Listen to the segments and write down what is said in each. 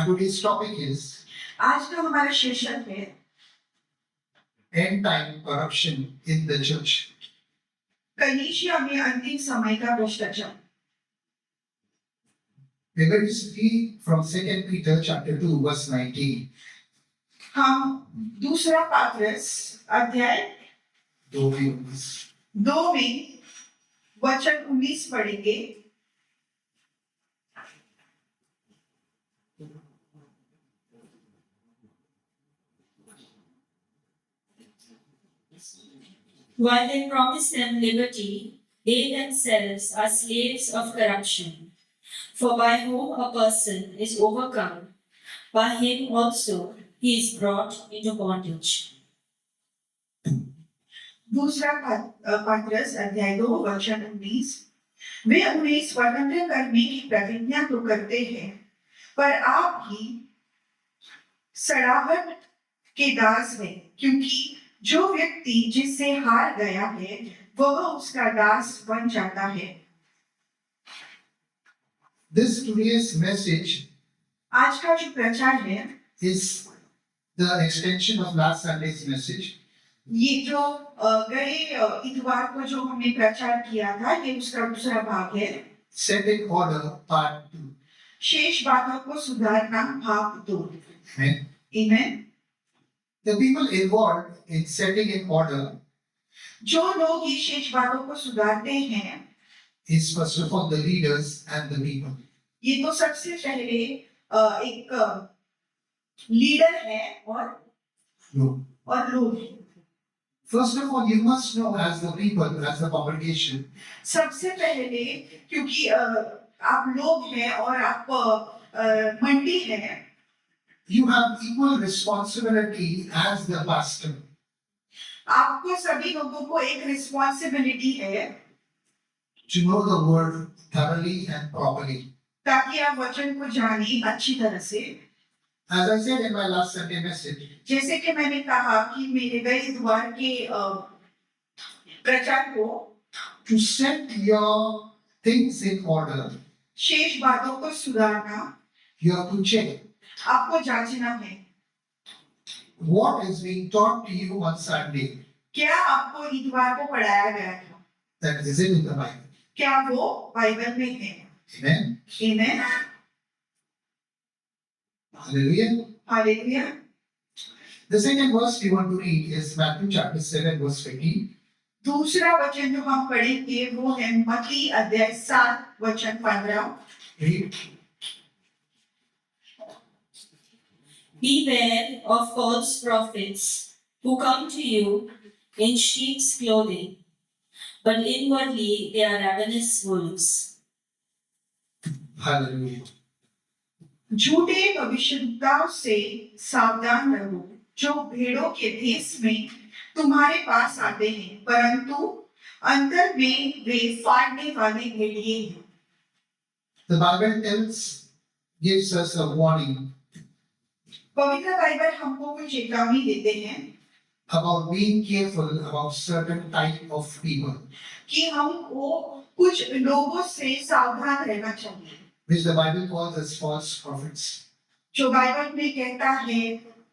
And today's topic is आज का हमारा शीर्षक है end time corruption in the church. कलीसिया में अंतिम समय का भ्रष्टाचार। We're going to see from 2 Peter chapter 2 verse 19. हम दूसरा पत्रस अध्याय 2 में वचन 19 पढ़ेंगे। While they promise them liberty, they themselves are slaves of corruption. For by whom a person is overcome, by him also he is brought into bondage. दूसरा पत्रस अध्याय 2 वचन 19। वे उन्हें स्वतंत्र करने की प्रतिज्ञा तो करते हैं, पर आप ही सड़ाहट के दास हैं, क्योंकि जो व्यक्ति जिससे हार गया है वह उसका दास बन जाता है। This today's message आज का जो प्रचार है is the extension of last Sunday's message. ये जो गए इतवार को जो हमने प्रचार किया था, ये उसका दूसरा भाग है। Set in order part 2. शेष बातों को सुधारना भाग 2। Amen. Amen. The people involved in setting in order जो लोग ये शेष बातों को सुधारते हैं, is first of all the leaders and the people. ये तो सबसे पहले एक लीडर है और लोग हैं। First of all, you must know as the people, as the congregation, सबसे पहले क्योंकि आप लोग हैं और आप मंडी हैं, you have equal responsibility as the pastor. आपको सभी लोगों को एक रिस्पॉन्सिबिलिटी है To know the word thoroughly and properly. ताकि आप वचन को जानिए अच्छी तरह से। As I said in my last Sunday message, जैसे कि मैंने कहा कि मेरे गए इतवार के प्रचार को, to set your things in order, शेष बातों को सुधारना, you have to check आपको जांचना है what is being taught to you on Sunday. क्या आपको इतवार को पढ़ाया गया था, That is in the Bible. क्या वो बाइबल में है। Amen. Amen. Hallelujah. Hallelujah. The second verse we want to read is Matthew chapter 7 verse 15. दूसरा वचन जो हम पढ़ेंगे वो है मत्ती अध्याय 7 वचन 15। Read. Beware of false prophets who come to you in sheep's clothing, but inwardly they are ravenous wolves. Hallelujah. झूठे भविष्यद्वक्ताओं से सावधान रहो, जो भेड़ों के भेष में तुम्हारे पास आते हैं, परंतु अंतर में वे फाड़ने वाले भेड़िए हैं। The Bible gives us a warning पवित्र बाइबल हमको कुछ चेतावनी देते हैं about being careful about certain type of people, कि हमको कुछ लोगों से सावधान रहना चाहिए, which the Bible calls as false prophets. जो बाइबल में कहता है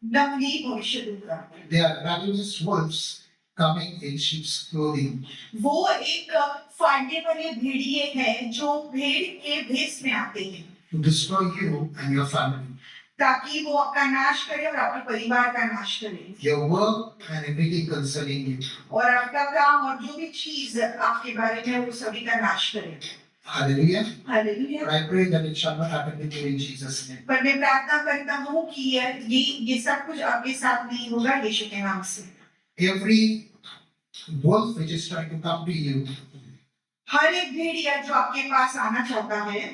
नकली भविष्यद्वक्ता। They are ravenous wolves coming in sheep's clothing. वो एक फाड़ने वाले भेड़िए हैं जो भेड़ के भेष में आते हैं To destroy you and your family, ताकि वो आपका नाश करे और आपके परिवार का नाश करे, your work and everything concerning you. और आपका काम और जो भी चीज आपके बारे में वो सभी का नाश करे। Hallelujah. Hallelujah. But I pray that it shall not happen with you in Jesus' name. पर मैं प्रार्थना करता हूँ कि ये सब कुछ आपके साथ नहीं होगा यीशु के नाम से। Every wolf which is trying to come to you, हर एक भेड़िया जो आपके पास आना चाहता है,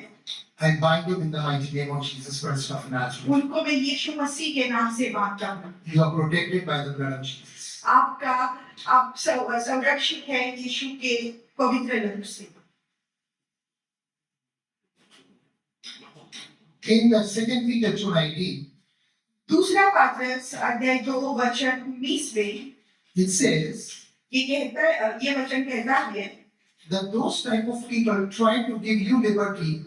I bind him in the mighty name of Jesus Christ of Nazareth. उनको मैं यीशु मसीह के नाम से बांधता हूँ। You are protected by the blood of Jesus. आप संरक्षित है यीशु के पवित्र लहू से। In the 2 Peter 2:19, दूसरा पत्रस अध्याय 2 वचन 19 में it says ये वचन कहता है that those type of people try to give you liberty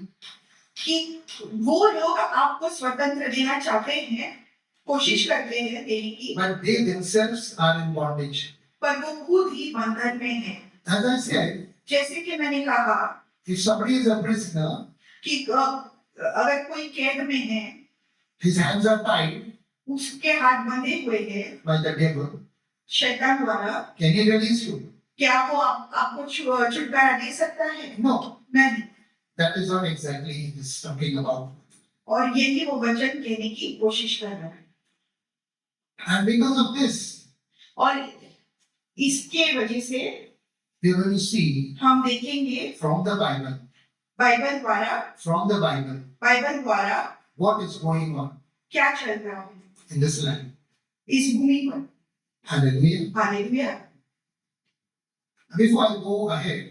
कि वो लोग आपको स्वतंत्र देना चाहते हैं, कोशिश करते हैं देने की, but they themselves are in bondage. पर वो खुद ही बंधन में है। As I said, जैसे कि मैंने कहा if somebody is a prisoner, कि अगर कोई कैद में है, his hands are tied उसके हाथ बंधे हुए हैं by the devil, शैतान द्वारा, can he release you? क्या वो आपको छुटकारा दे सकता है? No, नहीं। that is not exactly he is talking about. और यही वो वचन कहने की कोशिश कर रहा है। And because of this, और इसके वजह से we are going to see हम देखेंगे from the Bible, बाइबल द्वारा what is going on क्या चल रहा है in this land. इस भूमि पर। Hallelujah. Hallelujah. Before I go ahead,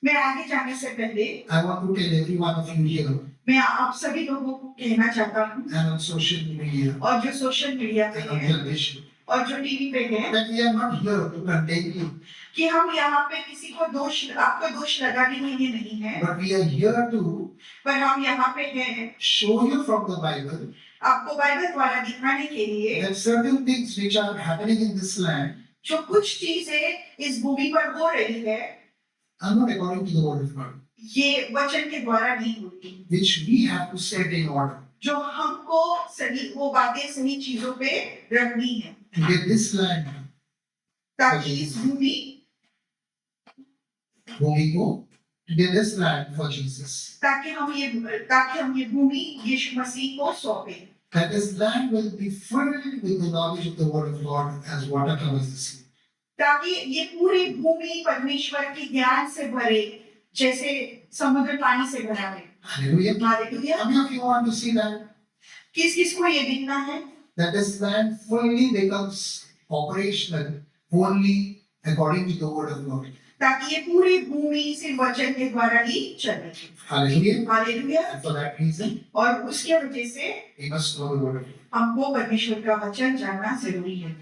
मैं आगे जाने से पहले I want to tell every one of you here मैं आप सभी लोगों को कहना चाहता हूँ, and on social media और जो सोशल मीडिया पे and on है television, और जो टीवी पे है, that we are not here to condemn you, कि हम यहाँ पे किसी को आपको दोष लगाने के लिए नहीं है, but we are here to पर हम यहाँ पे हैं show you from the Bible आपको बाइबल द्वारा दिखाने के लिए that certain things which are happening in this land जो कुछ चीजें इस भूमि पर हो रही है, are not according to the word of God, ये वचन के द्वारा नहीं होती, which we have to set in order जो हमको सही वो बातें सही चीजों पे रखनी है, to get this land, ताकि इस भूमि को, to get this land for Jesus. ताकि हम ये भूमि यीशु मसीह को सौंपे, That this land will be filled with the knowledge of the word of God as water covers the sea. ताकि ये पूरी भूमि परमेश्वर के ज्ञान से भरे जैसे समुद्र पानी से भरा है। Hallelujah. Hallelujah. How many of you want to see that? किस को ये दिखना है That this land fully becomes operational only according to the word of God. ताकि ये पूरी भूमि सिर्फ वचन के द्वारा ही चले। Hallelujah. Hallelujah. And for that reason, और उसके वजह से we must know the word of God. हमको परमेश्वर का वचन जानना जरूरी है।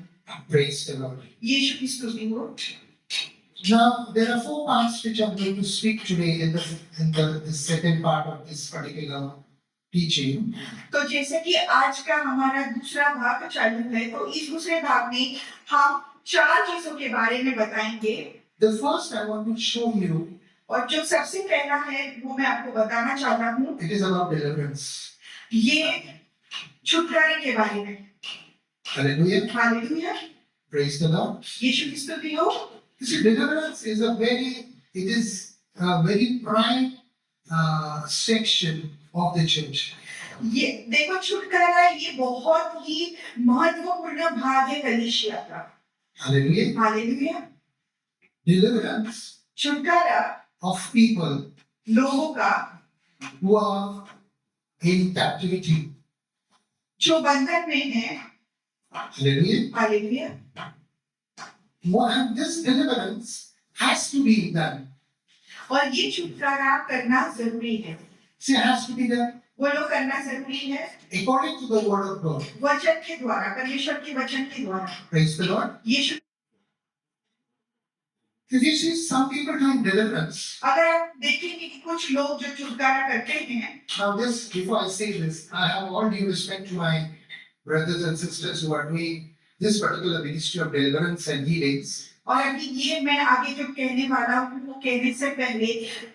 Praise the Lord. यीशु की स्तुति हो। Now, there are 4 parts which I'm going to speak today in the second part of this particular teaching. तो जैसे कि आज का हमारा दूसरा भाग चालू है, तो इस दूसरे भाग में हम 4 चीजों के बारे में बताएंगे। The first I want to show you, और जो सबसे पहला है वो मैं आपको बताना चाहता हूँ, it is about deliverance. ये छुटकारे के बारे में। Hallelujah. Hallelujah. Praise the Lord. यीशु की स्तुति हो। You see, deliverance is a very prime section of the church. ये देखो छुटकारा ये बहुत ही महत्वपूर्ण भाग है कलीसिया का। Hallelujah. हालेलुया। Deliverance छुटकारा of people लोगों का who are in captivity. जो बंधन में है। Hallelujah. Hallelujah. And this deliverance has to be done. और ये छुटकारा करना जरूरी है। See, it has to be done वो लोग करना जरूरी है according to the word of God. वचन के द्वारा, परमेश्वर के वचन के द्वारा। Praise the Lord. Yeshu If you see some people doing deliverance, अगर आप देखेंगे कि कुछ लोग जो छुटकारा करते हैं, now this, before I say this, I have all due respect to my brothers and sisters who are doing this particular ministry of deliverance and healings. और अभी ये मैं आगे जो कहने वाला हूँ वो कहने से पहले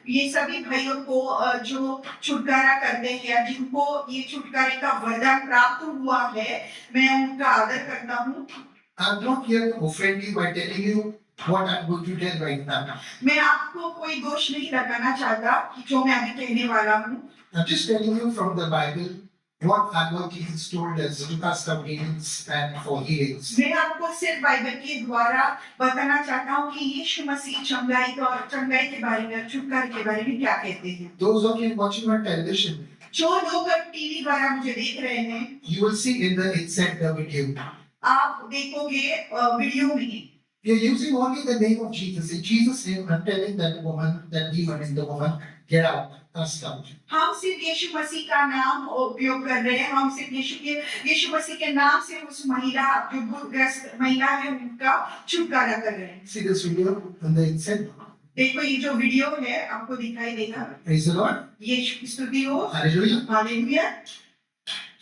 ये सभी भाइयों को जो छुटकारा करते हैं या जिनको ये छुटकारे का वरदान प्राप्त हुआ है, मैं उनका आदर करता हूँ। I'm not here to offend you by telling you what I'm going to tell right now. मैं आपको कोई दोष नहीं लगाना चाहता जो मैं अभी कहने वाला हूँ। I'm just telling you from the Bible what our Lord Jesus told us to cast out demons and for healings. मैं आपको सिर्फ बाइबल के द्वारा बताना चाहता हूँ कि यीशु मसीह चंगाई के बारे में, छुटकारे के बारे में क्या कहते हैं। Those of you watching on television, जो लोग टीवी द्वारा मुझे देख रहे हैं, you will see in the insert the video. आप देखोगे वीडियो में We are using only the name of Jesus. In Jesus' name, I'm telling that woman, that demon in the woman, get out, cast out. हम सिर्फ यीशु मसीह का नाम उपयोग कर रहे हैं। हम सिर्फ यीशु मसीह के नाम से उस महिला जो भूतग्रस्त महिला है उनका छुटकारा कर रहे हैं। See this video on the insert? देखो ये जो वीडियो है आपको दिखाई देगा। Praise the Lord. यीशु की स्तुति हो। Hallelujah. हालेलुया।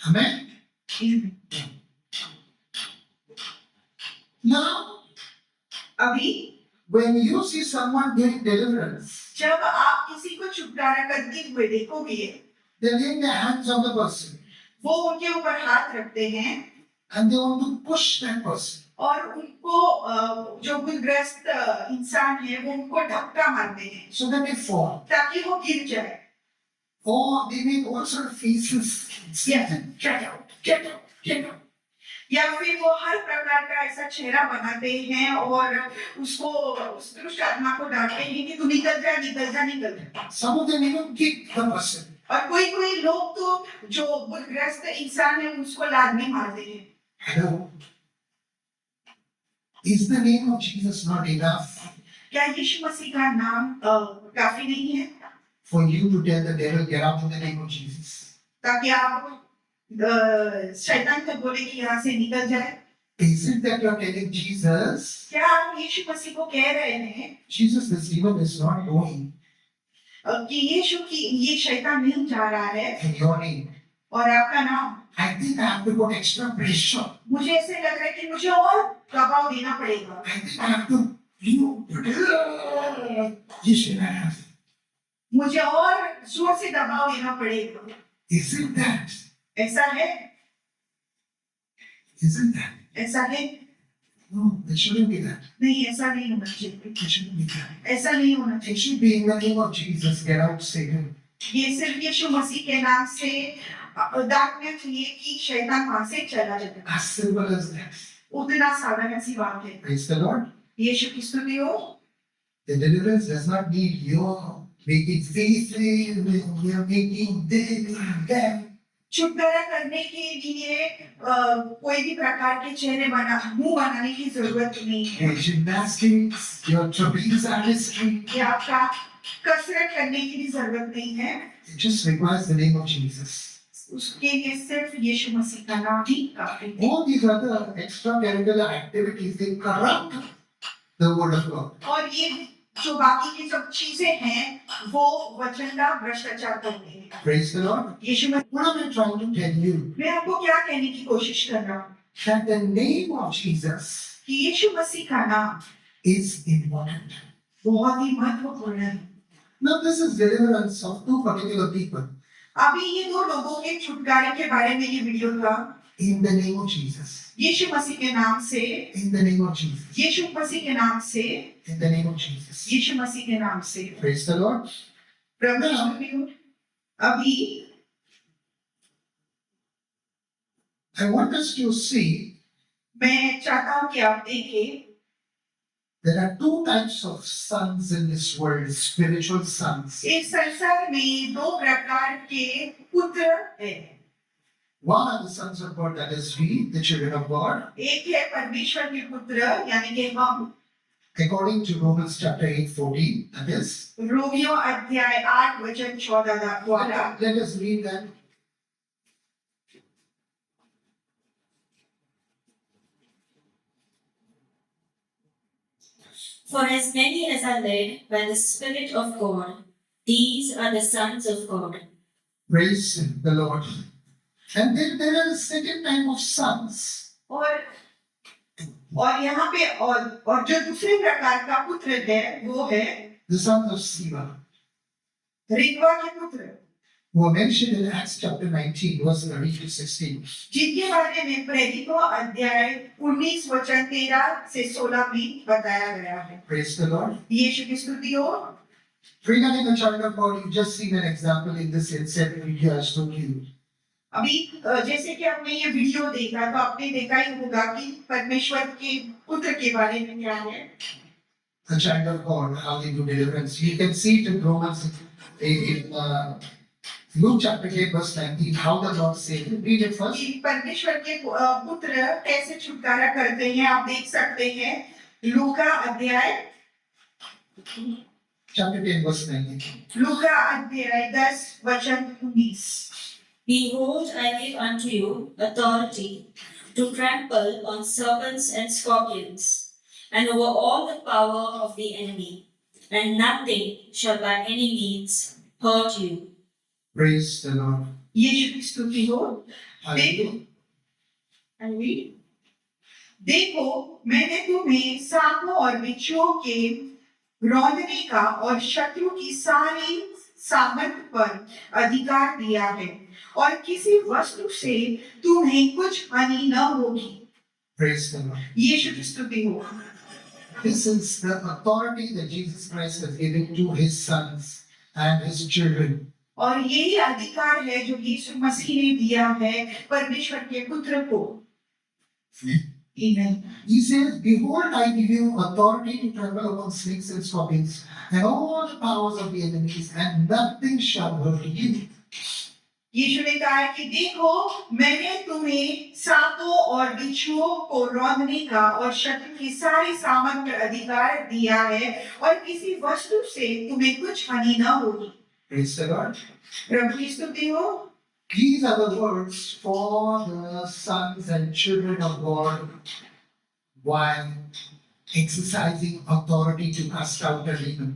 Amen. Now, अभी when you see someone getting deliverance, जब आप किसी को छुटकारा करते हुए देखोगे, they lay their hands on the person वो उनके ऊपर हाथ रखते हैं and they want to push that person. और उनको जो बुद्धिग्रस्त इंसान है वो उनको धक्का मारते हैं So that they fall. ताकि वो गिर जाए। Or they make all sort of faces. Yeah. Get out, get out, get out. या फिर वो हर प्रकार का ऐसा चेहरा बनाते हैं और उसको उस दुष्ट आत्मा को डांटते हैं कि तू निकल जा निकल जा निकल जा। Some of them even kick the person. और कोई कोई लोग तो जो बुद्धिग्रस्त इंसान है उसको लात में मारते हैं। Hello. Is the name of Jesus not enough क्या यीशु मसीह का नाम काफी नहीं है for you to tell the devil, get out in the name of Jesus? ताकि आप शैतान को बोले कि यहाँ से निकल जाए? Is it that you are telling Jesus, क्या आप यीशु मसीह को कह रहे हैं Jesus, this demon is not going कि यीशु की ये शैतान नहीं जा रहा है in your name? और आपका नाम? I think I have to put extra pressure. मुझे ऐसे लग रहा है कि मुझे और दबाव देना पड़ेगा। I think I have to, Jesus. मुझे और जोर से दबाव देना पड़ेगा। Is it that? ऐसा है? Isn't that? ऐसा है? No, it shouldn't be that. नहीं, ऐसा नहीं होना चाहिए। It shouldn't be that. ऐसा नहीं होना It चाहिए। should be in the name of Jesus, get out, Satan. ये सिर्फ यीशु मसीह के नाम से डांटना चाहिए कि शैतान वहां से चला जाए। As simple as that. उतना साधारण सी बात है। Praise the Lord. यीशु की स्तुति हो। The deliverance does not need your making faces, you're making this, that. छुटकारा करने के लिए कोई भी प्रकार के चेहरे मुंह बनाने की जरूरत नहीं है। Your gymnastics, your trapeze artistry. ये आपका कसरत करने की भी जरूरत नहीं है। It just requires the name of Jesus. उसके लिए सिर्फ यीशु मसीह का नाम ही काफी है। All these other extracurricular activities, they corrupt the word of God. और ये जो बाकी की सब चीजें हैं वो वचन का भ्रष्टाचार करते हैं। Praise the Lord. Yeshu Masih, What am I trying to tell you? मैं आपको क्या कहने की कोशिश कर रहा हूँ That the name of Jesus कि यीशु मसीह का नाम is important. बहुत ही महत्वपूर्ण है। Now, this is deliverance of two particular people अभी ये दो लोगों के छुटकारे के बारे में ये वीडियो था। in the name of Jesus. यीशु मसीह के नाम से, In the name of Jesus. यीशु मसीह के नाम से, In the name of Jesus. यीशु मसीह के नाम से। Praise the Lord. प्रभु स्तुति। अभी I want us to see मैं चाहता हूँ कि आप देखें there are two types of sons in this world, spiritual sons. इस संसार में दो प्रकार के पुत्र हैं। One are the sons of God, that is we, the children of God, एक है परमेश्वर के पुत्र यानी कि हम, according to Romans chapter 8:14, that is. Romeo अध्याय 8 वचन 14 द्वारा। Let us read that. For as many as are led by the Spirit of God, these are the sons of God. Praise the Lord. And then there are a second type of sons. और यहाँ पे और जो दूसरे प्रकार का पुत्र है वो है The sons of Siva, रिगवा के पुत्र, who are mentioned in Acts chapter 19, verse 13 to 16. जिनके बारे में प्रेरितों अध्याय 19 वचन 13 से 16 में बताया गया है। Praise the Lord. यीशु की स्तुति हो। Regarding a child of God, you just seen an example in this inset video I showed you. अभी जैसे कि आपने ये वीडियो देखा तो आपने देखा ही होगा कि परमेश्वर के पुत्र के बारे में क्या है। A child of God, how they do deliverance. You can see it in Romans, in Luke chapter 8, verse 19, how the Lord saved. Read it first. कि परमेश्वर के पुत्र कैसे छुटकारा करते हैं आप देख सकते हैं लूका अध्याय Chapter 10, verse 19. लूका अध्याय 10 वचन 19। Behold, I give unto you authority to trample on serpents and scorpions, and over all the power of the enemy, and nothing shall by any means hurt you. Praise the Lord. यीशु की स्तुति हो। Hallelujah. देखो मैंने तुम्हें सांपों और बिच्छुओं के रौंदने का और शत्रु की सारी सामर्थ पर अधिकार दिया है और किसी वस्तु से तुम्हें कुछ हानि न होगी। Praise the Lord. यीशु की स्तुति हो। This is the authority that Jesus Christ has given to his sons and his children. और यही अधिकार है जो यीशु मसीह ने दिया है परमेश्वर के पुत्र को। Amen. He says, behold, I give you authority to trample upon snakes and scorpions and all the powers of the enemies, and nothing shall hurt you. यीशु ने कहा है कि देखो मैंने तुम्हें सांपों और बिच्छुओं को रौंदने का और शत्रु की सारी सामर्थ पर अधिकार दिया है और किसी वस्तु से तुम्हें कुछ हानि न होगी। Praise the Lord. प्रभु की स्तुति हो। These are the words for the sons and children of God while exercising authority to cast out a demon.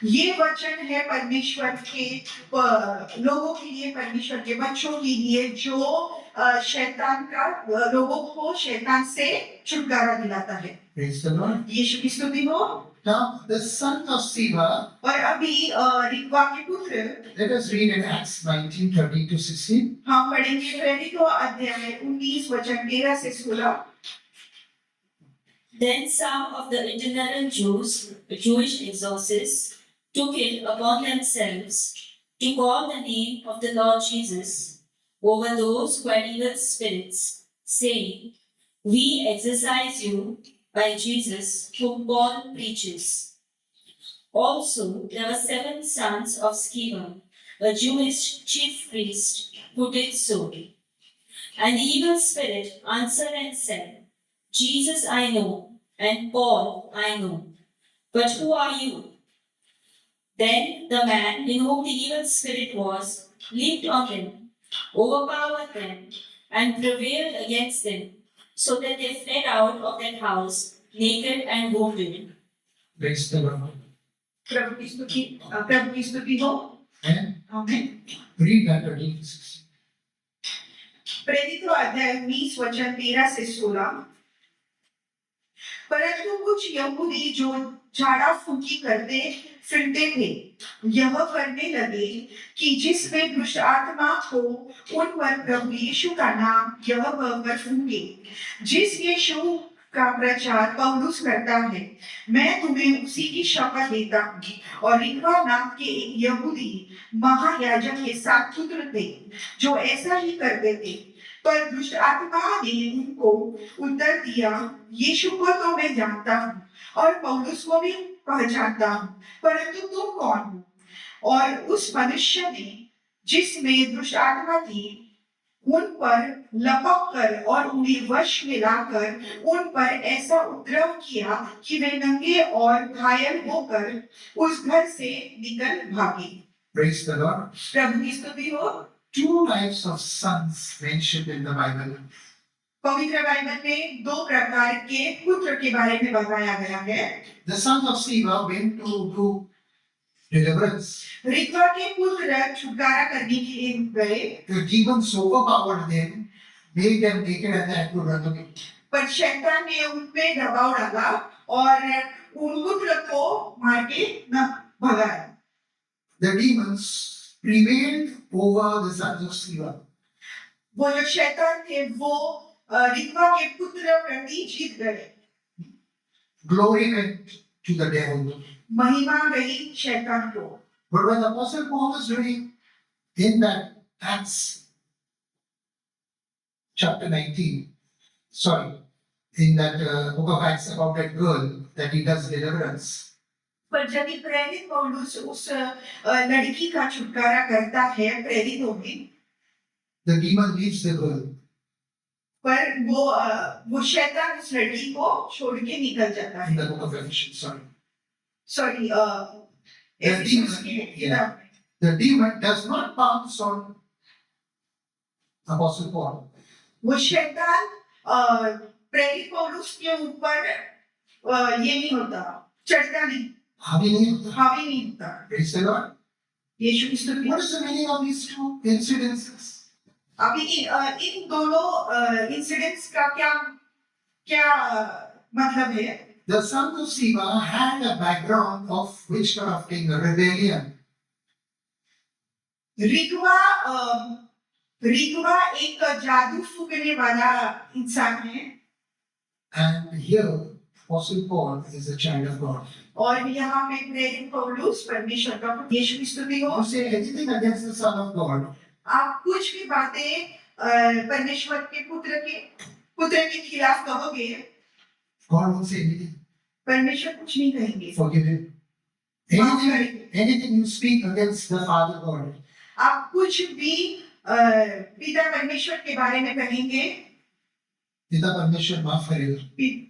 ये वचन है परमेश्वर के लोगों के लिए, परमेश्वर के बच्चों के लिए जो शैतान का लोगों को शैतान से छुटकारा दिलाता है। Praise the Lord. यीशु की स्तुति हो। Now, the son of Siva, और अभी रिक्वा के पुत्र, let us read in Acts 19:13 to 16. हम पढ़ेंगे प्रेरित अध्याय 19 वचन 13 से 16। Then some of the itinerant Jewish exorcists, took it upon themselves to call the name of the Lord Jesus over those who had evil spirits, saying, We exorcise you by Jesus whom Paul preaches. Also, there were 7 sons of Sceva, a Jewish chief priest, who did so. And the evil spirit answered and said, Jesus I know, and Paul I know, but who are you? Then the man in whom the evil spirit was leaped on them, overpowered them, and prevailed against them, so that they fled out of that house naked and wounded. Praise the Lord. प्रभु की स्तुति हो। And आमीन। read that 13 to 16. प्रेरित अध्याय 19 वचन 13 से 16। परंतु कुछ यहूदी जो झाड़ा फूकी करते फिरते थे यह करने लगे कि जिसमें दुष्ट आत्मा हो उन पर प्रभु यीशु का नाम यह कहकर फूंके, जिस यीशु का प्रचार पौलुस करता है, मैं तुम्हें उसी की शपथ देता हूँ। और रिक्वा नाम के एक यहूदी महायाजक के 7 पुत्र थे जो ऐसा ही करते थे, पर दुष्ट आत्मा ने उनको उत्तर दिया, यीशु को तो मैं जानता हूँ और पौलुस को भी पहचानता हूँ, परंतु तुम कौन हो? और उस मनुष्य ने जिसमें दुष्ट आत्मा थी उन पर लपक कर और उन्हें वश में लाकर उन पर ऐसा उपद्रव किया कि वे नंगे और घायल होकर उस घर से निकल भागे। Praise the Lord. प्रभु की स्तुति हो। 2 types of sons mentioned in the Bible. पवित्र बाइबल में 2 प्रकार के पुत्र के बारे में बताया गया है। The sons of Siva went to do deliverance. रिक्वा के पुत्र छुटकारा करने के लिए गए, The demons overpowered them, made them naked and they had to run away. पर शैतान ने उन पे दबाव डाला और उन पुत्र को मार के न भगाया। The demons prevailed over the sons of Siva. वो जो शैतान थे वो रिक्वा के पुत्र प्रति जीत गए। Glory went to the devil. महिमा गई शैतान को। But when the Apostle Paul was reading in that Acts chapter 19, in that book of Acts about that girl that he does deliverance, पर जब प्रेरित पौलुस उस लड़की का छुटकारा करता है प्रेरितों में, the demon leaves the girl. पर वो शैतान उस लड़की को छोड़ के निकल जाता In है। the book of Ephesians, sorry the demon does not pounce on Apostle Paul. वो शैतान प्रेरित पौलुस के ऊपर ये नहीं होता, चढ़ता नहीं। हावी नहीं होता. हावी नहीं होता. Praise the Lord. यीशु की स्तुति. What is the meaning of these two incidences? अभी इन दोनों इंसिडेंट्स का क्या क्या मतलब है? The sons of Siva had a background of witchcrafting, rebellion. रिगवा एक जादू फूकने वाला इंसान है. And here, Apostle Paul is a child of God. और यहाँ पे प्रेरित पौलुस परमेश्वर का पुत्र. यीशु की स्तुति हो. You say anything against the Son of God, आप कुछ भी बातें परमेश्वर के पुत्र के खिलाफ कहोगे, God won't say anything. परमेश्वर कुछ नहीं कहेंगे. Forgive him. Anything you speak against the Father God, आप कुछ भी पिता परमेश्वर के बारे में कहेंगे, पिता परमेश्वर माफ करेगा. पि-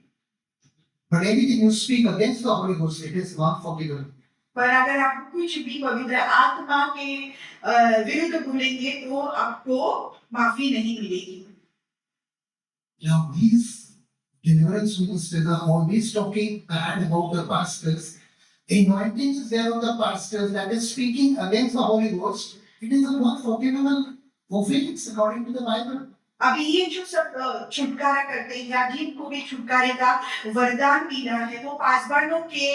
But anything you speak against the Holy Ghost, it is not forgiven. पर अगर आप कुछ भी पवित्र आत्मा के विरुद्ध बोलेंगे तो आपको माफी नहीं मिलेगी. Now these deliverance ministers are always talking bad about the pastors. Anointing is there on the pastors, that is speaking against the Holy Ghost. It is a not forgivable offense according to the Bible. अभी ये जो सब छुटकारा करते हैं या जिनको भी छुटकारे का वरदान मिला है वो पासवानों के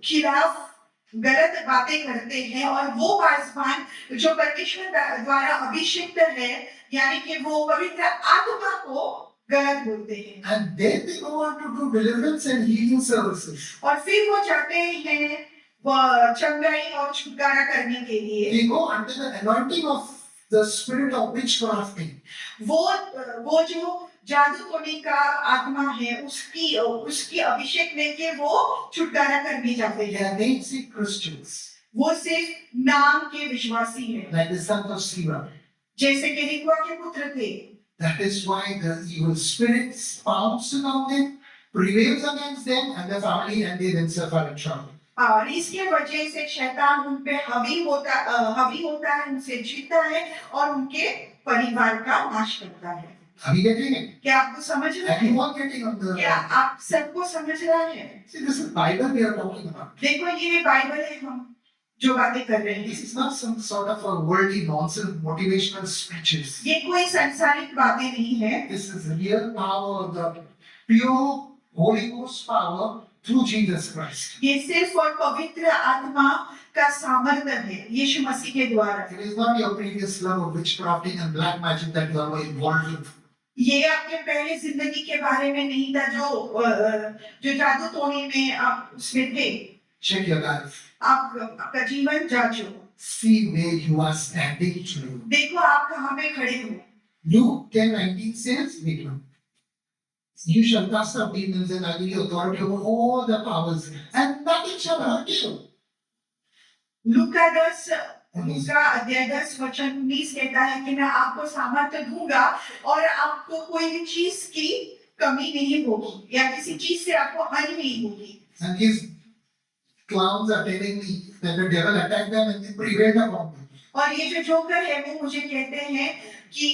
खिलाफ गलत बातें करते हैं और वो पासवान जो परमेश्वर द्वारा अभिषिक्त है यानी कि वो पवित्र आत्मा को गलत बोलते हैं. And then they go on to do deliverance and healing services. और फिर वो जाते हैं वो चंगाई और छुटकारा करने के लिए. They go under the anointing of the spirit of witchcrafting. वो जो जादू टोने का आत्मा है उसकी अभिषेक लेके वो छुटकारा करने जाते They हैं. are basic Christians, वो सिर्फ नाम के विश्वासी हैं, like the sons of Siva. जैसे कि रिगवा के पुत्र थे. That is why the evil spirits pounce on them, prevails against them and the family, and they themselves are in trouble. और इसके वजह से शैतान उन पे हावी होता है, उनसे जीतता है और उनके परिवार का नाश करता है. Are we getting it? क्या आपको समझ रहा है? Everyone getting on the. क्या आप सबको समझ रहा है? See, this is Bible we are talking about. देखो ये बाइबल है, हम जो बातें कर रहे This हैं is not some sort of a worldly nonsense motivational speeches. ये कोई सांसारिक बातें नहीं है. This is real power, the pure Holy Ghost power through Jesus Christ. ये सिर्फ और पवित्र आत्मा का सामर्थ्य है यीशु मसीह के द्वारा. It is not your previous love of witchcrafting and black magic that you are involved with. ये आपके पहले जिंदगी के बारे में नहीं था जो जादू टोने में आप उसमें थे. Check your life. आपका जीवन जांचो. See where you are standing today. देखो आप कहाँ पे खड़े हो. Luke 10:19 says, wait, you shall cast out demons and I give you authority over all the powers, and nothing shall hurt you. लूका 10:10 कहता है कि मैं आपको सामर्थ्य दूंगा और आपको कोई भी चीज की कमी नहीं होगी या किसी चीज से आपको हानि नहीं होगी. And these clowns are telling me that the devil attacked them and they prevailed upon them. और ये जो जोकर है वो मुझे कहते हैं कि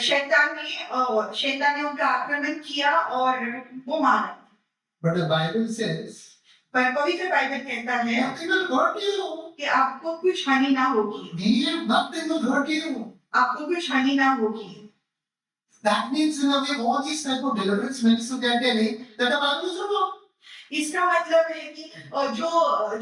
शैतान ने उनका आक्रमण किया और वो मारा. But the Bible says, पर पवित्र बाइबल कहता है nothing will hurt you. कि आपको कुछ हानि ना होगी. Nothing will hurt you. आपको कुछ हानि ना होगी. That means in a way all these type of deliverance ministers they are telling that the Bible is wrong. इसका मतलब है कि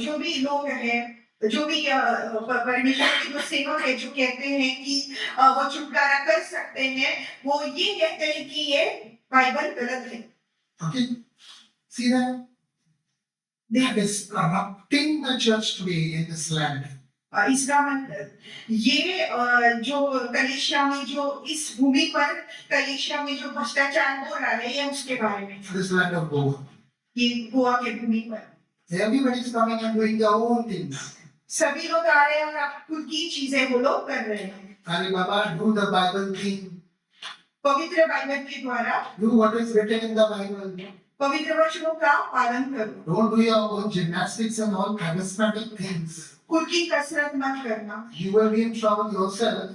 जो भी लोग हैं जो भी परमेश्वर के जो सेवक है जो कहते हैं कि वो छुटकारा कर सकते हैं वो ये कहते हैं कि ये बाइबल गलत है. Okay, see that? That is corrupting the church today in this land. इसका मतलब ये जो कलीसिया में जो इस भूमि पर कलीसिया में जो भ्रष्टाचार हो रहा है ये उसके बारे में. This land of Goa. ये गोवा के भूमि पर Everybody is coming and doing their own things. सभी लोग आ रहे हैं और आप खुद की चीजें वो लोग कर रहे हैं. Hari Baba, do the Bible thing. पवित्र बाइबल के द्वारा Do what is written in the Bible. पवित्र वचनों का पालन करो. Don't do your own gymnastics and all charismatic things. खुद की कसरत मत करना. You will be in trouble yourself.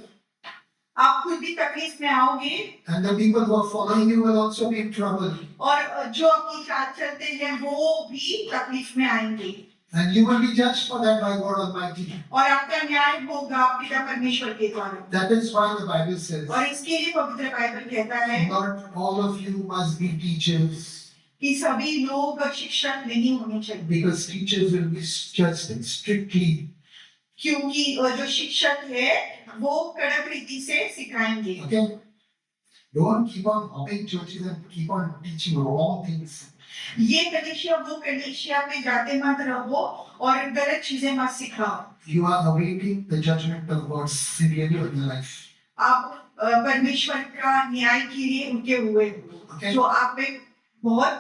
आप खुद भी तकलीफ में आओगे and the people who are following you will also be in trouble. और जो आपके साथ चलते हैं वो भी तकलीफ में आएंगे And you will be judged for that by God Almighty. और आपका न्याय होगा पिता परमेश्वर के द्वारा That is why the Bible says, और इसके लिए पवित्र बाइबल कहता है not all of you must be teachers, कि सभी लोग शिक्षक नहीं होने चाहिए because teachers will be judged strictly. क्योंकि जो शिक्षक है वो कड़क रीति से सिखाएंगे Okay? Don't keep on hopping churches and keep on teaching wrong things. ये कलीसिया वो कलीसिया में जाते मत रहो और गलत चीजें मत सिखाओ You are awaiting the judgment of God severely in your life. आप परमेश्वर का न्याय के लिए उनके हुए हो Okay? जो आप पे बहुत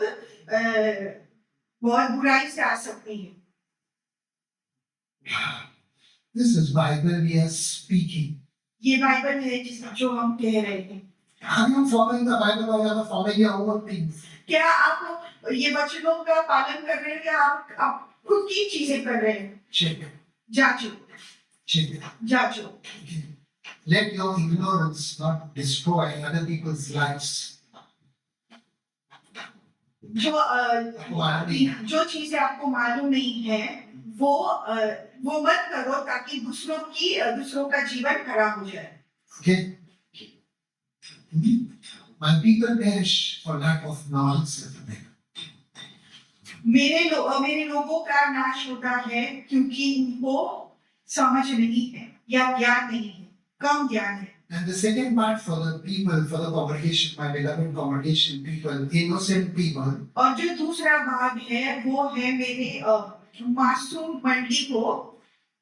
बुराई से आ सकती है This is Bible we are speaking. ये बाइबल है जो हम कह रहे हैं Are you following the Bible or you are following your own things? क्या आप ये वचनों का पालन कर रहे हैं या आप खुद की चीजें कर रहे हैं Check. जांचो Check. जांचो Okay. Let your ignorance not destroy other people's lives. जो चीजें आपको मालूम नहीं है वो मत करो ताकि दूसरों का जीवन खराब हो जाए Okay? My people perish for lack of knowledge. मेरे लोगों का नाश होता है क्योंकि उनको समझ नहीं है या ज्ञान नहीं है कम ज्ञान है And the second part for the people, for the congregation, my beloved congregation people, innocent people, और जो दूसरा भाग है वो है मेरे मासूम मंडली को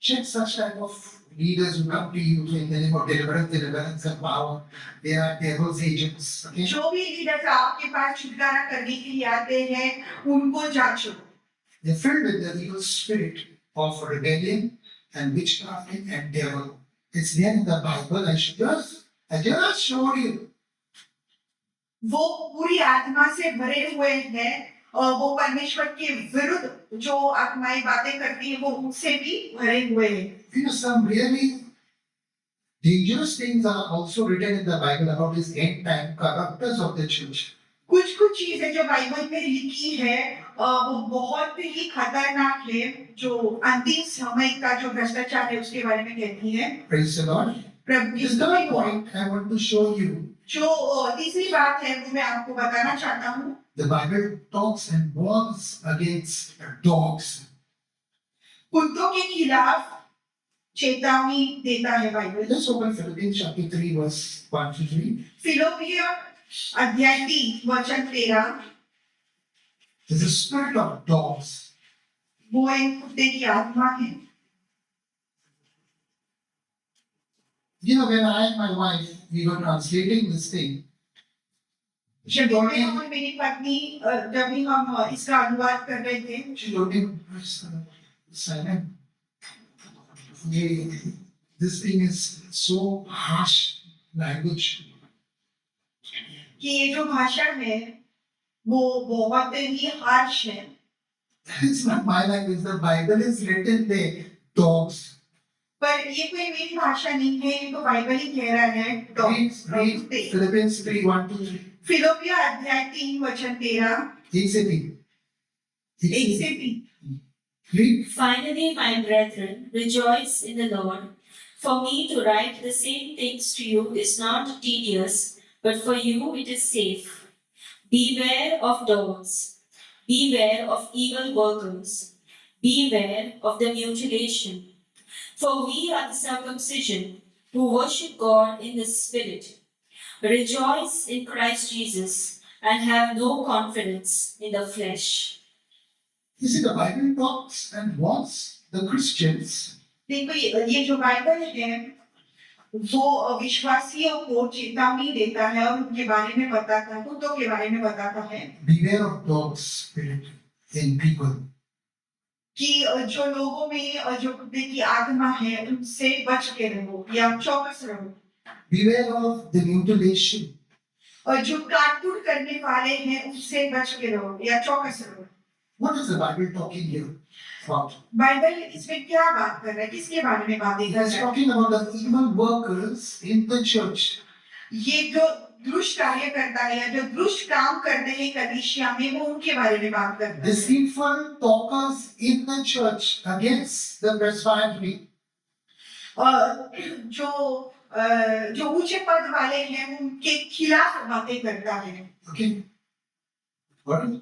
check such type of leaders who come to you in the name of deliverance and power. They are devil's agents. Okay? जो भी लीडर आपके पास छुटकारा करने के लिए आते हैं उनको जांचो They're filled with the evil spirit of rebellion and witchcraft and devil. It's there in the Bible. I just showed you. वो पूरी आत्मा से भरे हुए हैं और वो परमेश्वर के विरुद्ध जो आत्माएं बातें करती है वो उनसे भी भरे हुए हैं You know, some really dangerous things are also written in the Bible about this end time characters of the church. कुछ चीजें जो बाइबल में लिखी है वो बहुत ही खतरनाक है जो अंतिम समय का जो भ्रष्टाचार है उसके बारे में कहती है Praise the Lord. Prabhu The Yeshu third को point I want to show you, जो तीसरी बात है वो मैं आपको बताना चाहता हूँ the Bible talks and warns against dogs. कुत्तों के खिलाफ चेतावनी देता है Bible Let's open Philippians chapter 3 verse 1 to 3. फिलिप्पियों अध्याय 3 वचन 13 There's a spirit of dogs. वो एक कुत्ते की आत्मा है You know, when I and my wife, we were translating this thing, she जब told मैं me, और मेरी पत्नी जब भी हम इसका अनुवाद कर रहे थे she told me, Simon, this thing is so harsh language. कि ये जो भाषा है वो बहुत ही हार्श है It's not my language. The Bible is written there. Dogs. पर ये कोई मेरी भाषा नहीं है ये तो बाइबल ही कह रहा है Read Philippians 3 1 to 3. फिलिप्पियों अध्याय 3 वचन 13 एक से तीन. 1 से 3 Read. Finally, my brethren, rejoice in the Lord. For me to write the same things to you is not tedious, but for you it is safe. Beware of dogs. Beware of evil workers. Beware of the mutilation. For we are the circumcision who worship God in the Spirit, rejoice in Christ Jesus, and have no confidence in the flesh. You see, the Bible talks and warns the Christians देखो ये जो Bible है वो विश्वासियों को चेतावनी देता है और उनके बारे में बताता है कुत्तों के बारे में बताता है beware of dogs spirit in people. कि जो लोगों में जो कुत्ते की आत्मा है उनसे बच के रहो या चौकस रहो Beware of the mutilation. और जो काटकूट करने वाले हैं उनसे बच के रहो या चौकस रहो What is the Bible talking here about? Bible इसमें क्या बात कर रहा है, किसके बारे में बातें It कर is रहा है? talking about the evil workers in the church. ये जो दुष्ट कार्य करता है या जो दुष्ट काम करते हैं कलीसिया में, वो उनके बारे में बात करता है। Deceitful talkers in the church against the presbytery. और जो ऊंचे पद वाले हैं उनके खिलाफ बातें करता है। Okay. What?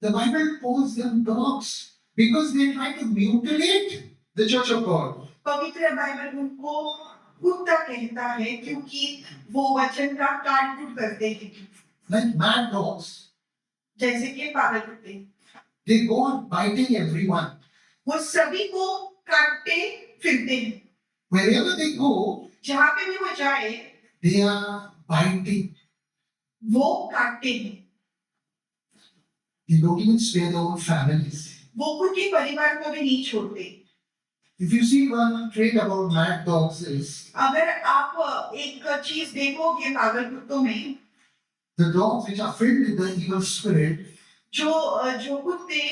The Bible calls them dogs because they try to mutilate the church of God. पवित्र बाइबल उनको कुत्ता कहता है क्योंकि वो वचन का काट-कूट करते हैं, Like mad dogs. जैसे कि पागल कुत्ते। They go on biting everyone. वो सभी को काटते फिरते हैं, Wherever they go, जहाँ पे भी वो जाए they are biting. वो काटते हैं। They don't even spare their own families. वो खुद के परिवार को भी नहीं छोड़ते। If you see one trait about mad dogs is अगर आप एक चीज देखोगे पागल कुत्तों में, the dogs which are filled with the evil spirit, जो कुत्ते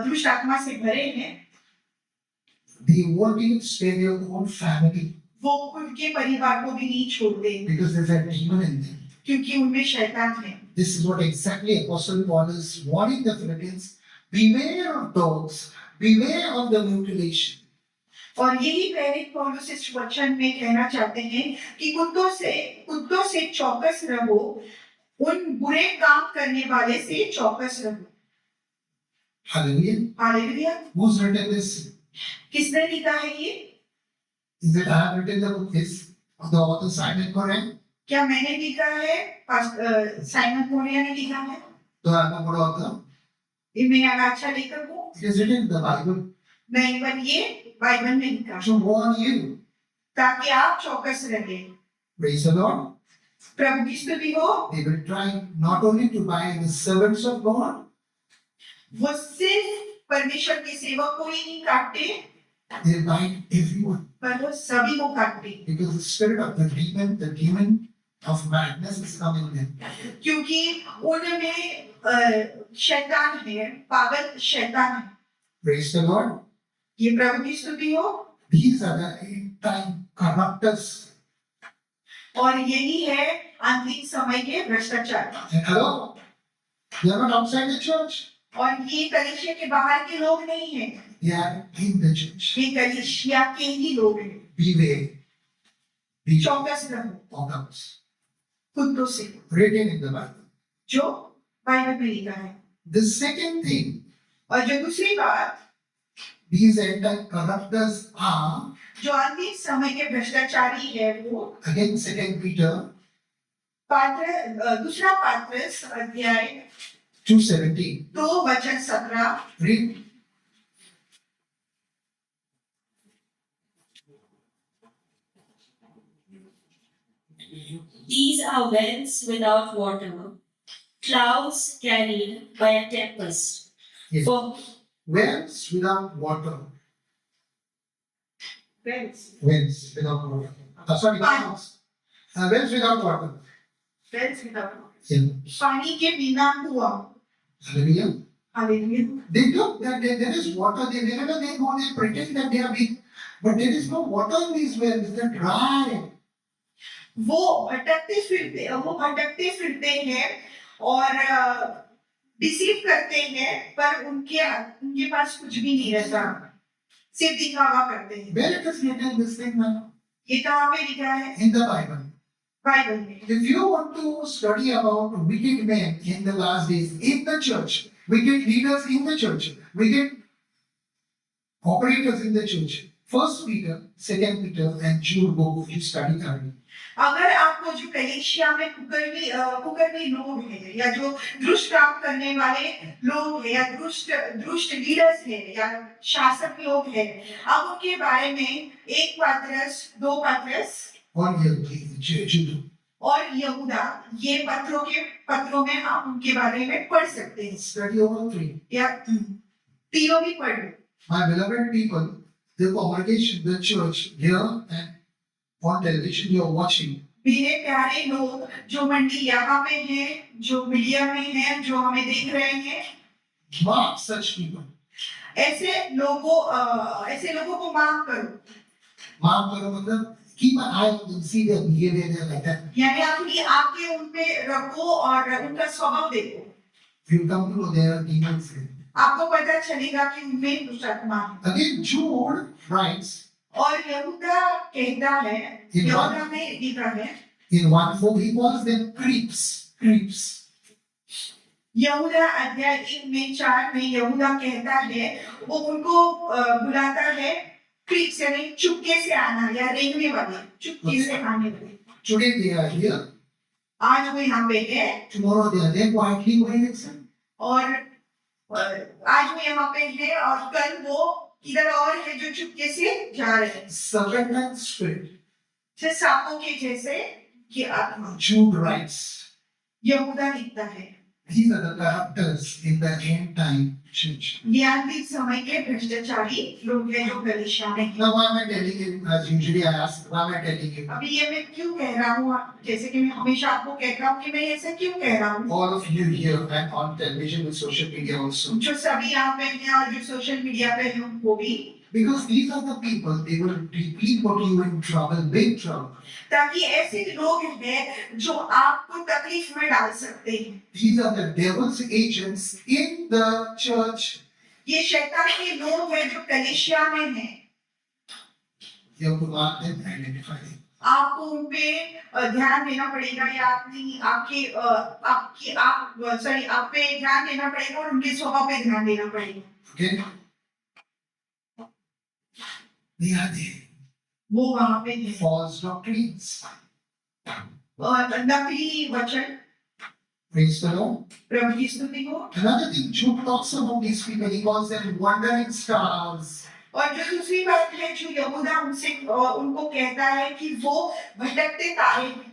दुष्ट आत्मा से भरे हैं, they won't even spare their own family वो खुद के परिवार को भी नहीं छोड़ते because there's a demon in them. क्योंकि उनमें शैतान है। This is what exactly Apostle Paul is warning the Philippians. Beware of dogs, beware of the mutilation. और यही प्रेरित पौलुस इस वचन में कहना चाहते हैं कि कुत्तों से चौकस रहो, उन बुरे काम करने वाले से चौकस रहो। Hallelujah. Hallelujah. Who's written this? किसने लिखा है ये? Is it I have written the book? Is the author Simon Koren? क्या मैंने लिखा है? साइमन कोरिया ने लिखा है? तो I'm a good author. ये मैं अच्छा लेखक हूँ? It is written in the Bible. नहीं, पर ये बाइबल में लिखा है To warn you. ताकि आप चौकस रहे। Praise the Lord. प्रभु की स्तुति हो। They will try not only to buy the servants of God, वो सिर्फ परमेश्वर के सेवक को ही नहीं काटते, they bite everyone. पर वो सभी को काटते, Because the spirit of the demon of madness is coming in. क्योंकि उनमें शैतान है, पागल शैतान है। Praise the Lord. ये प्रभु की स्तुति हो। These are the end-time corruptors. और यही है अंतिम समय के भ्रष्टाचार। And hello? They are not outside the church. और ये कलीसिया के बाहर के लोग नहीं हैं, They are in the church. ये कलीसिया के ही लोग हैं। Beware. Be चौकस रहो of those. कुत्तों से, Written in the Bible. जो बाइबल में लिखा है। The second thing, और जो दूसरी बात, these end-time corruptors are, जो अंतिम समय के भ्रष्टाचारी है, वो again, 2 Peter दूसरा पात्रस अध्याय 2:17. 2:17। Read. These are wells without water, clouds carried by a tempest. Yes. For Wells without water. Wells Without water. Sorry, wells. Wells without water. without Yeah. पानी के बिना कुआं। Hallelujah. Hallelujah. They look that there is water. Wherever they go, they pretend that they are big. But there is no water in these wells. They're dry. वो भटकते फिरते हैं और deceive करते हैं, पर उनके पास कुछ भी नहीं रहता, सिर्फ दिखावा करते हैं। Where it is written this thing now? ये कहाँ पे लिखा है? In the Bible. बाइबल में। If you want to study about wicked men in the last days in the church, wicked leaders in the church, wicked operators in the church, 1 Peter, 2 Peter, and Jude book you study thoroughly. अगर आपको जो कलीसिया में कुकर्मी लोग हैं या जो दुष्ट काम करने वाले लोग हैं या दुष्ट लीडर्स हैं या शासक लोग हैं, अब उनके बारे में 1 पत्रस 2 पत्रस Or Jude. और यहूदा, ये पत्रों में आप उनके बारे में पढ़ सकते हैं Study all three. या तीनों भी पढ़ लो। My beloved people, the congregation, the church, here and on television you are watching, मेरे प्यारे लोग, जो मंडी यहाँ पे हैं, जो मीडिया में हैं, जो हमें देख रहे हैं, Mark such people. ऐसे लोगों को माफ करो. Mark करो मतलब keep an eye on them, see their behavior there like that. यानी अपनी आंखें उन पे रखो और उनका स्वभाव देखो. You come to know their demons. आपको पता चलेगा कि उनमें दुष्ट आत्मा है. Again, Jude writes और यहूदा कहता है, यहूदा में लिखा है, in 1:4, he calls them creeps. Creeps. यहूदा अध्याय 1:4 में यहूदा कहता है, वो उनको बुलाता है क्रीप्स यानी चुपके से आना या रेंगने वाले, चुपके से आने वाले. Today they are here, आज वो यहाँ पे है tomorrow they are there quietly going inside. और आज वो यहाँ पे है और कल वो इधर और है जो चुपके से जा रहे हैं. Serpentine spirit. जैसे सांपों के जैसे ये आत्मा. Jude writes, यहूदा लिखता है, these are the characters in the end time church. ये अंतिम समय के भ्रष्टाचारी लोग हैं जो कलीसिया में हैं. Now why am I telling you, as usually I ask, why am I telling you? अभी ये मैं क्यों कह रहा हूँ, जैसे कि मैं हमेशा आपको कहता हूँ कि मैं ऐसा क्यों कह रहा हूँ. All of you here and on television and social media also. जो सभी यहाँ पे हैं और जो सोशल मीडिया पे हैं उनको भी, Because these are the people, they will deeply put you in trouble, big trouble. ताकि ऐसे लोग हैं जो आपको तकलीफ में डाल सकते हैं. These are the devil's agents in the church. ये शैतान के लोग हैं जो कलीसिया में हैं. You have to mark them, identify them. आपको उन पे ध्यान देना पड़ेगा या आप पे ध्यान देना पड़ेगा और उनके स्वभाव पे ध्यान देना पड़ेगा. Okay? They are there. वो वहां पे हैं. False doctrines. और नकली वचन. Praise the Lord. प्रभु की स्तुति हो. Another thing, Jude talks about these people, he calls them wandering stars. और जो दूसरी बात है जो यहूदा उनको कहता है कि वो भटकते तारे हैं.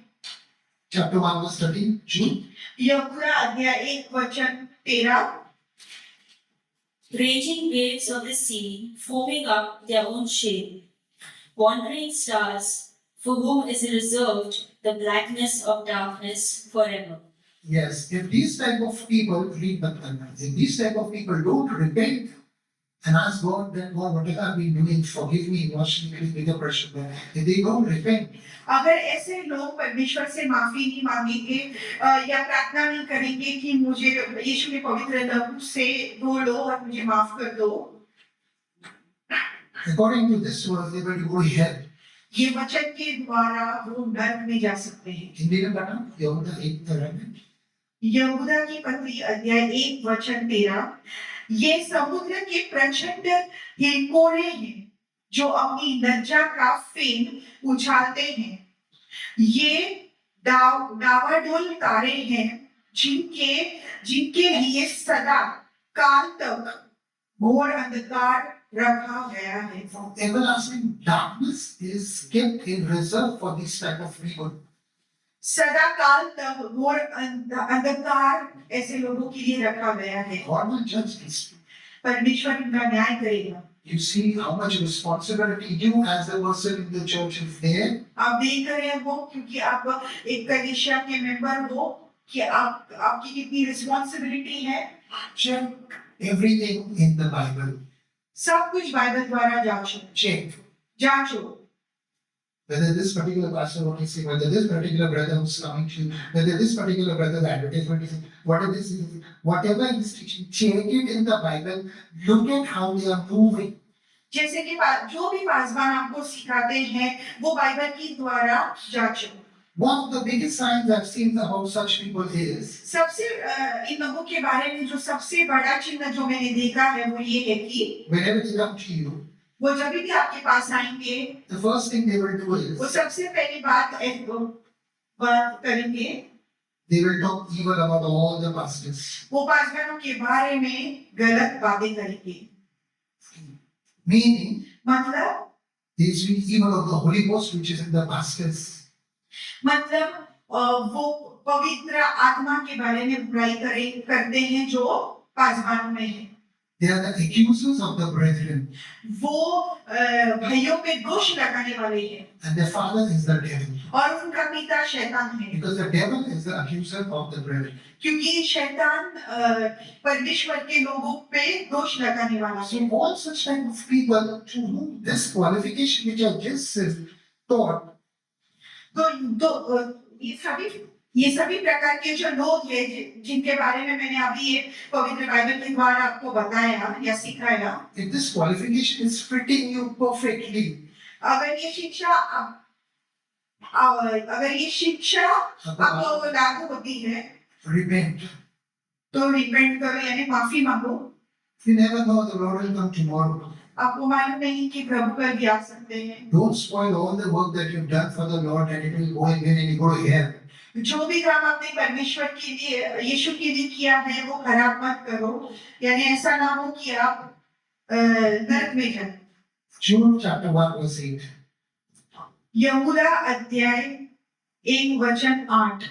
Chapter 1 verse 13, Jude. यहूदा अध्याय 1:13. Raging waves of the sea, foaming up their own shame, wandering stars, for whom is reserved the blackness of darkness forever. Yes, if these type of people read the Bible, if these type of people don't repent and ask God, then God, what have I been doing? Forgive me, wash me, clean me the pressure. If they don't repent, अगर ऐसे लोग परमेश्वर से माफी नहीं मांगेंगे या प्रार्थना नहीं करेंगे कि मुझे यीशु के पवित्र लहू से धो लो और मुझे माफ कर दो, according to this verse, they will go to hell. ये वचन के द्वारा वो नरक में जा सकते हैं. हिंदी में पढ़ा यहूदा 1:13 में. यहूदा की पत्री अध्याय 1:13. ये समुद्र के प्रचंड हिलकोरे हैं जो अपनी लज्जा का फेन उछालते हैं. ये डावाडोल तारे हैं जिनके लिए सदा काल तक घोर अंधकार रखा गया है. Everlasting darkness is kept in reserve for these type of people. सदा काल तक घोर अंधकार ऐसे लोगों के लिए रखा गया है. God will judge these people. परमेश्वर उनका न्याय करेगा. You see how much responsibility you as a person in the church is there. आप देख रहे हैं वो, क्योंकि आप एक कलीसिया के मेंबर हो, कि आपकी कितनी रिस्पॉन्सिबिलिटी है. Check everything in the Bible. सब कुछ बाइबल द्वारा जांचो. Whether this particular pastor what is saying, whether this particular brother who's coming to you, whether this particular brother's advertisement is, whatever this is, whatever is teaching, check it in the Bible. Look at how they are moving. जैसे कि जो भी पासवान आपको सिखाते हैं वो Bible की द्वारा जांचो. One of the biggest signs I've seen about such people is सबसे इन लोगों के बारे में जो सबसे बड़ा चिन्ह जो मैंने देखा है वो ये है कि whenever they come to you, वो जब भी आपके पास आएंगे the first thing they will do वो is सबसे पहली बात करेंगे, they will talk evil about all the pastors. वो पासवानों के बारे में गलत बातें करेंगे. Meaning, मतलब they speak evil of the Holy Ghost which is in the pastors. मतलब वो पवित्र आत्मा के बारे में बुराई करते हैं जो पासवानों में है. They are the accusers of the brethren, वो भाइयों पे दोष लगाने वाले हैं and their father is the devil. और उनका पिता शैतान है Because the devil is the accuser of the brethren. क्योंकि शैतान परमेश्वर के लोगों पे दोष लगाने वाला So है all such type of people to whom this qualification which I just taught, तो ये सभी प्रकार के जो लोग हैं जिनके बारे में मैंने अभी ये पवित्र बाइबल के द्वारा आपको बताया या सिखाया if this qualification is fitting you perfectly, अगर ये शिक्षा आपको लागू होती है repent. तो रिपेंट करो यानी माफी मांगो You never know the Lord will come tomorrow. आपको मालूम नहीं कि प्रभु कल भी आ सकते हैं Don't spoil all the work that you've done for the Lord and it will go in vain and you go to hell. जो भी काम आपने परमेश्वर के लिए यीशु के लिए किया है वो खराब मत करो यानी ऐसा ना हो कि आप नरक में जाए Jude chapter 1 verse 8. यहूदा अध्याय 1:8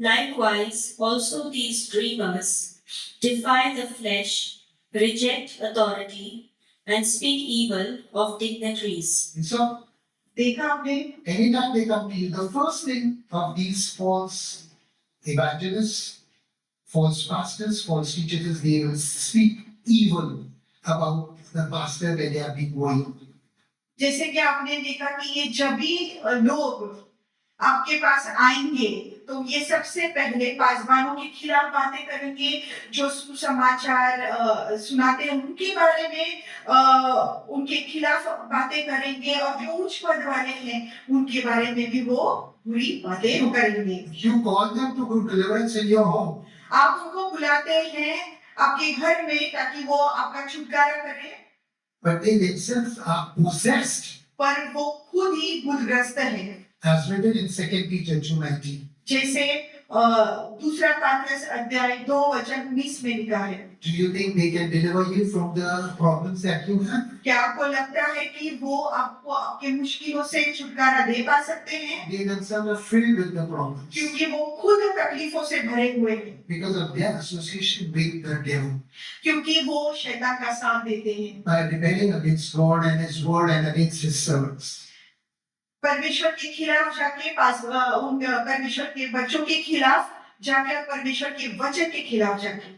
Likewise, also these dreamers defy the flesh, reject authority, and speak evil of dignitaries. And so, देखा आपने anytime they come to you, the first thing of these false evangelists, false pastors, false teachers is they will speak evil about the pastor where they are being going. जैसे कि आपने देखा कि ये जब भी लोग आपके पास आएंगे तो ये सबसे पहले पासवानों के खिलाफ बातें करेंगे जो सुसमाचार सुनाते हैं उनके बारे में उनके खिलाफ बातें करेंगे और जो उच्च पद वाले हैं उनके बारे में भी वो बुरी बातें करेंगे You call them to do deliverance in your home, आप उनको बुलाते हैं आपके घर में ताकि वो आपका छुटकारा करें but they themselves are possessed, पर वो खुद ही बुद्धग्रस्त है as written in 2 Peter 2:19. जैसे दूसरा पात्रस अध्याय 2:19 में लिखा है Do you think they can deliver you from the problems that you have? क्या आपको लगता है कि वो आपको आपके मुश्किलों से छुटकारा दे पा सकते हैं They themselves are filled with the problems क्योंकि वो खुद तकलीफों से भरे हुए हैं because of their association with the devil. क्योंकि वो शैतान का साथ देते हैं By rebelling against God and His word and against His servants. परमेश्वर के खिलाफ जाके परमेश्वर के बच्चों के खिलाफ जाकर परमेश्वर के वचन के खिलाफ जाके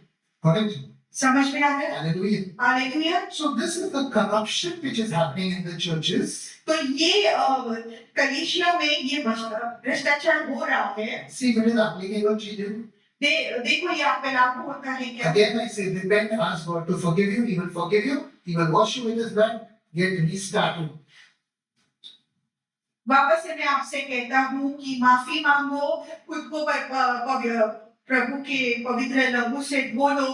Correct? समझ में आ गया Hallelujah. Hallelujah So this is the corruption which is happening in the churches. तो ये कलीसिया में ये भ्रष्टाचार हो रहा है See, if it is applicable to you, देखो ये आप पे लागू होता है क्या again I say, repent, ask God to forgive you. He will forgive you. He will wash you with His blood. Get restarted. वापस से मैं आपसे कहता हूँ कि माफी मांगो खुद को प्रभु के पवित्र लहू से बोलो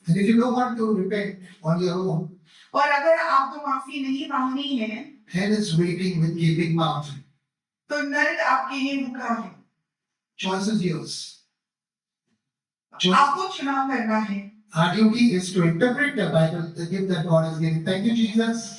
And if you don't want to repent on your own, और अगर आपको माफी नहीं मांगनी है hell is waiting with gaping mouth. तो नरक आपके लिए रुका है Choice is yours. Choice. आपको चुनाव करना है Our duty is to interpret the Bible, the gift that God has given. Thank you, Jesus.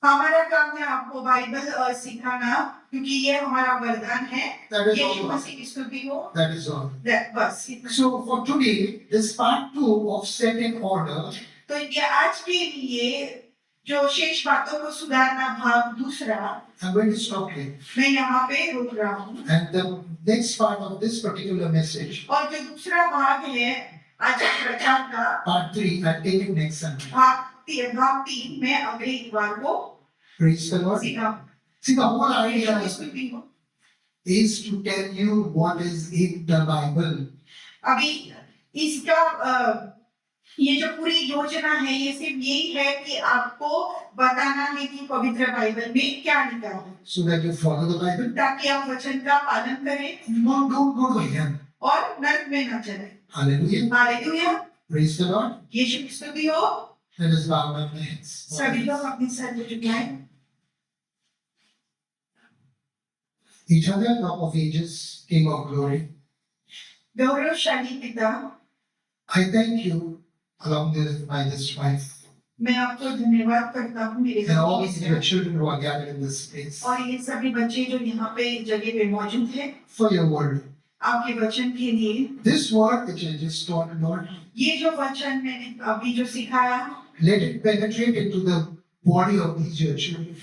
हमारा काम है आपको बाइबल सिखाना क्योंकि ये हमारा वरदान है That is यीशु all. मसीह की स्तुति हो That is all. बस इतना। So for today, this part 2 of set in order, तो ये आज के लिए जो शेष बातों को सुधारना भाग दूसरा I'm going to stop here. मैं यहाँ पे रुक रहा हूँ And the next part of this particular message, और जो दूसरा भाग है आज के प्रचार का part 3, I'll take it next Sunday. भाग 3 में अगले इतवार को Praise the Lord. सीखा See, the whole idea यीशु की स्तुति हो। is to tell you what is in the Bible. अभी इसका ये जो पूरी योजना है ये सिर्फ यही है कि आपको बताना है कि पवित्र बाइबल में क्या लिखा है So that you follow the Bible. ताकि आप वचन का पालन करें Don't go to hell. और नरक में न चले Hallelujah. Hallelujah Praise the Lord. यीशु की स्तुति हो Let us bow our heads. सभी लोग अपने sir झुकाएं Eternal Rock of Ages, King of Glory, गौरवशाली पिता I thank you along with my this wife मैं आपको धन्यवाद करता हूँ मेरे and all पति these के dear साथ। children who are gathered in this place और ये सभी बच्चे जो यहाँ पे जगह पे मौजूद हैं for your word. आपके वचन के लिए। This word which I just taught, Lord, ये जो वचन मैंने अभी जो सिखाया, let it penetrate into the body of these your children.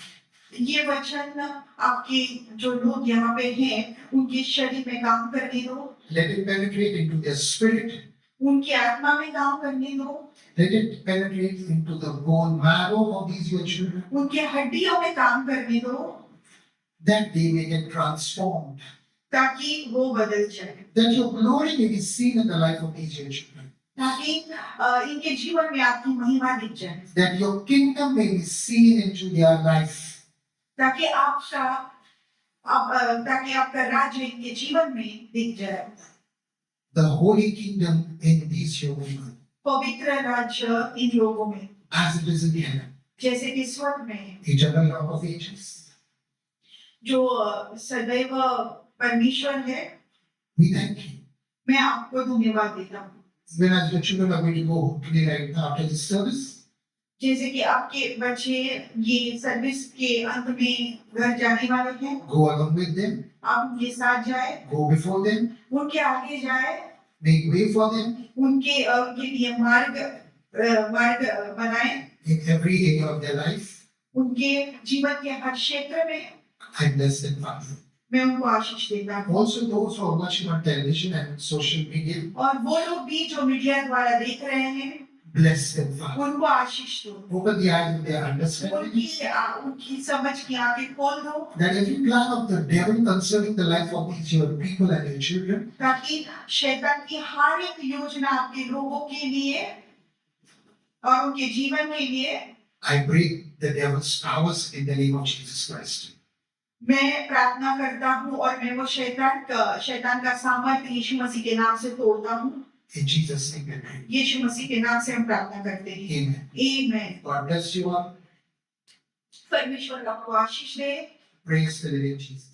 ये वचन आपके जो लोग यहाँ पे हैं उनके शरीर में काम करने दो, Let it penetrate into their spirit. उनकी आत्मा में काम करने दो, Let it penetrate into the bone marrow of these your children, उनके हड्डियों में काम करने दो, that they may get transformed, ताकि वो बदल जाए, that your glory may be seen in the life of these your children, ताकि इनके जीवन में आपकी महिमा दिख जाए, that your kingdom may be seen into their life. ताकि आपका राज्य इनके जीवन में दिख जाए, The holy kingdom in these your women, पवित्र राज्य इन लोगों में, as it is in heaven, जैसे कि स्वर्ग में है, eternal rock of ages. जो सदैव परमेश्वर है। We thank you. मैं आपको धन्यवाद देता हूँ। Even as your children are going to go today right after this service, जैसे कि आपके बच्चे ये सर्विस के अंत में घर जाने वाले हैं, go along with them, आप उनके साथ जाए, go before them, उनके आगे जाए, make way for them उनके लिए मार्ग बनाए, in every area of their life. उनके जीवन के हर क्षेत्र में I bless them, Father. मैं उनको आशीष देता हूँ। Also, those who are watching on television and social media, और वो लोग भी जो मीडिया द्वारा देख रहे हैं, bless them, Father. उनको आशीष दो, Open the eyes of their understanding, उनकी समझ की आंखें खोल दो, that every plan of the devil concerning the life of these your people and your children, ताकि शैतान की हर एक योजना आपके लोगों के लिए और उनके जीवन के लिए I break the devil's powers in the name of Jesus Christ. मैं प्रार्थना करता हूँ और मैं वो शैतान का सामर्थ्य यीशु मसीह के नाम से तोड़ता हूँ। In Jesus' name, we pray. यीशु मसीह के नाम से हम प्रार्थना करते हैं। Amen. आमीन। God bless you all. परमेश्वर आपको आशीष दे। Praise the living Jesus.